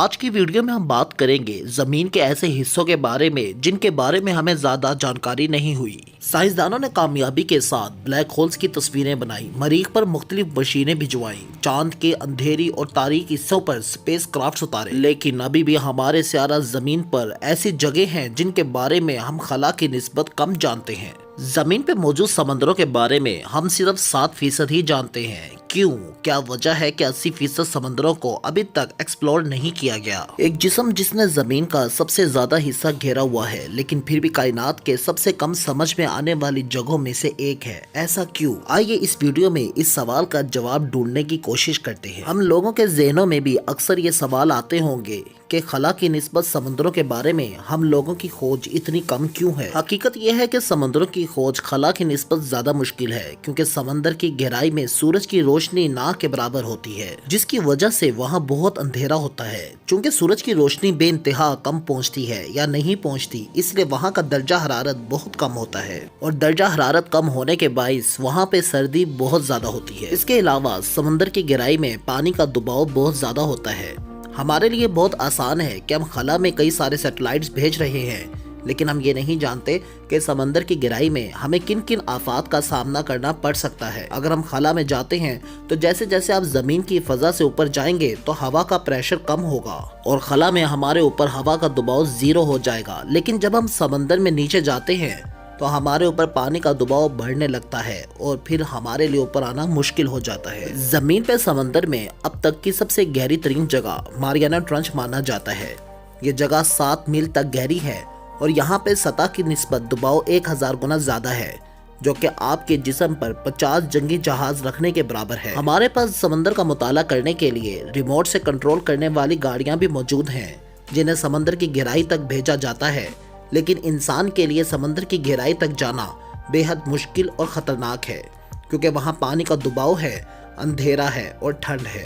आज की वीडियो में हम बात करेंगे जमीन के ऐसे हिस्सों के बारे में जिनके बारे में हमें ज्यादा जानकारी नहीं हुई। साइंसदानों ने कामयाबी के साथ ब्लैक होल्स की तस्वीरें बनाई, मरीख पर मुख्तलिफ मशीनें भिजवाई, चांद के अंधेरी और तारीक हिस्सों पर स्पेस क्राफ्ट उतारे, लेकिन अभी भी हमारे सियारा जमीन पर ऐसी जगह हैं जिनके बारे में हम खला की निस्बत कम जानते हैं। जमीन पे मौजूद समंदरों के बारे में हम सिर्फ 7% ही जानते हैं। क्यों? क्या वजह है कि 80% समंदरों को अभी तक एक्सप्लोर नहीं किया गया? एक जिस्म जिसने जमीन का सबसे ज्यादा हिस्सा घेरा हुआ है, लेकिन फिर भी कायनात के सबसे कम समझ में आने वाली जगहों में से एक है। ऐसा क्यों? आइए इस वीडियो में इस सवाल का जवाब ढूंढने की कोशिश करते हैं। हम लोगों के जहनों में भी अक्सर ये सवाल आते होंगे कि खला की निस्बत समंदरों के बारे में हम लोगों की खोज इतनी कम क्यों है। हकीकत यह है कि समंदरों की खोज खला की निस्बत ज्यादा मुश्किल है, क्योंकि समंदर की गहराई में सूरज की रोशनी ना के बराबर होती है, जिसकी वजह से वहाँ बहुत अंधेरा होता है। चूँकि सूरज की रोशनी बेइंतहा कम पहुँचती है या नहीं पहुँचती, इसलिए वहाँ का दर्जा हरारत बहुत कम होता है, और दर्जा हरारत कम होने के बाइस वहाँ पे सर्दी बहुत ज्यादा होती है। इसके अलावा समंदर की गहराई में पानी का दबाव बहुत ज्यादा होता है। हमारे लिए बहुत आसान है कि हम खला में कई सारे सैटेलाइट्स भेज रहे हैं, लेकिन हम ये नहीं जानते कि समंदर की गहराई में हमें किन किन आफात का सामना करना पड़ सकता है। अगर हम खला में जाते हैं तो जैसे जैसे आप जमीन की फजा से ऊपर जाएंगे तो हवा का प्रेशर कम होगा और खला में हमारे ऊपर हवा का दबाव 0 हो जाएगा। लेकिन जब हम समंदर में नीचे जाते हैं तो हमारे ऊपर पानी का दबाव बढ़ने लगता है और फिर हमारे लिए ऊपर आना मुश्किल हो जाता है। जमीन पे समंदर में अब तक की सबसे गहरी तरीन जगह मारियाना ट्रंच माना जाता है। ये जगह 7 मील तक गहरी है और यहाँ पे सतह की निस्बत दबाव 1000 गुना ज्यादा है, जो कि आपके जिस्म पर 50 जंगी जहाज रखने के बराबर है। हमारे पास समंदर का मुताला करने के लिए रिमोट से कंट्रोल करने वाली गाड़ियाँ भी मौजूद हैं, जिन्हें समंदर की गहराई तक भेजा जाता है। लेकिन इंसान के लिए समंदर की गहराई तक जाना बेहद मुश्किल और ख़तरनाक है, क्योंकि वहाँ पानी का दबाव है, अंधेरा है और ठंड है।